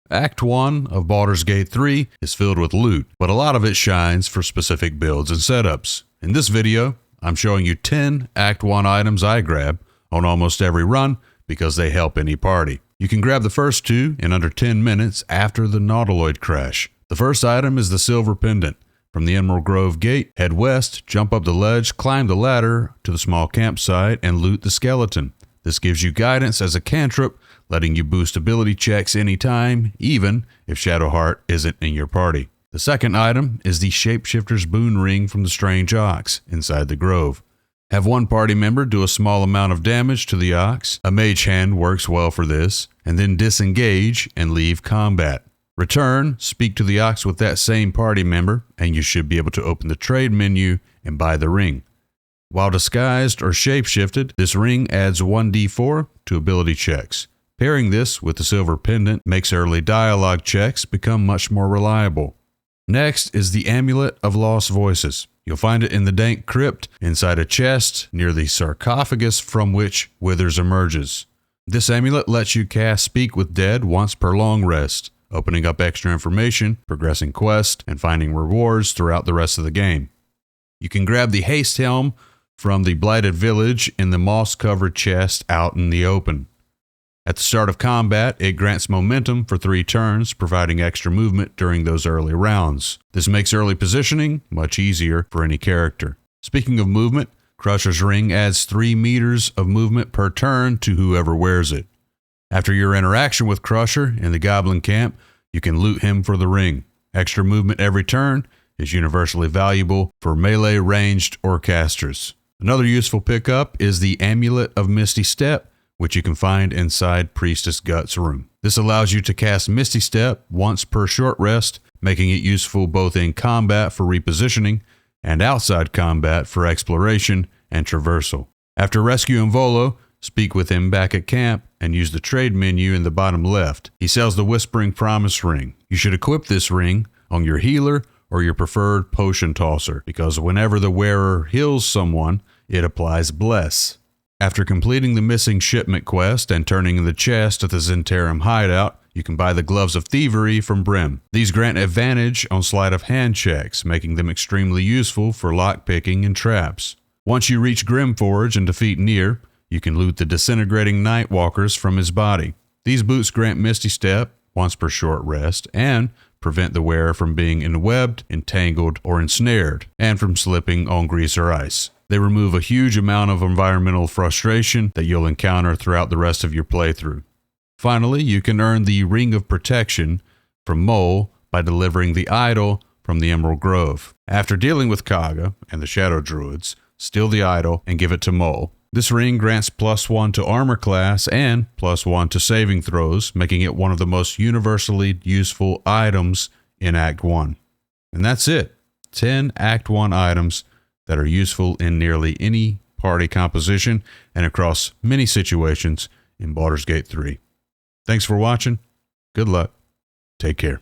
Act 1 of Baldur's Gate 3 is filled with loot, but a lot of it shines for specific builds and setups. In this video, I'm showing you 10 Act 1 items I grab on almost every run because they help any party. You can grab the first two in under 10 minutes after the Nautiloid crash. The first item is the Silver Pendant. From the Emerald Grove Gate, head west, jump up the ledge, climb the ladder to the small campsite, and loot the skeleton. This gives you guidance as a cantrip, letting you boost ability checks anytime, even if Shadowheart isn't in your party. The second item is the Shapeshifter's Boon Ring from the Strange Ox inside the grove. Have one party member do a small amount of damage to the ox. A mage hand works well for this, and then disengage and leave combat. Return, speak to the ox with that same party member, and you should be able to open the trade menu and buy the ring. While disguised or shapeshifted, this ring adds 1d4 to ability checks. Pairing this with the Silver Pendant makes early dialogue checks become much more reliable. Next is the Amulet of Lost Voices. You'll find it in the dank crypt inside a chest near the sarcophagus from which Withers emerges. This amulet lets you cast Speak with Dead once per long rest, opening up extra information, progressing quests, and finding rewards throughout the rest of the game. You can grab the Haste Helm from the Blighted Village in the moss-covered chest out in the open. At the start of combat, it grants momentum for 3 turns, providing extra movement during those early rounds. This makes early positioning much easier for any character. Speaking of movement, Crusher's Ring adds 3 meters of movement per turn to whoever wears it. After your interaction with Crusher in the Goblin Camp, you can loot him for the ring. Extra movement every turn is universally valuable for melee, ranged, or casters. Another useful pickup is the Amulet of Misty Step, which you can find inside Priestess Gut's room. This allows you to cast Misty Step once per short rest, making it useful both in combat for repositioning and outside combat for exploration and traversal. After rescuing Volo, speak with him back at camp and use the trade menu in the bottom left. He sells the Whispering Promise Ring. You should equip this ring on your healer or your preferred potion tosser, because whenever the wearer heals someone, it applies Bless. After completing the missing shipment quest and turning in the chest at the Zentarum hideout, you can buy the Gloves of Thievery from Brim. These grant advantage on sleight of hand checks, making them extremely useful for lockpicking and traps. Once you reach Grimforge and defeat Nier, you can loot the Disintegrating Nightwalkers from his body. These boots grant Misty Step once per short rest and prevent the wearer from being enwebbed, entangled, or ensnared, and from slipping on grease or ice. They remove a huge amount of environmental frustration that you'll encounter throughout the rest of your playthrough. Finally, you can earn the Ring of Protection from Mole by delivering the idol from the Emerald Grove. After dealing with Kaga and the Shadow Druids, steal the idol and give it to Mole. This ring grants +1 to armor class and +1 to saving throws, making it one of the most universally useful items in Act 1. And that's it. 10 Act 1 items that are useful in nearly any party composition and across many situations in Baldur's Gate 3. Thanks for watching. Good luck. Take care.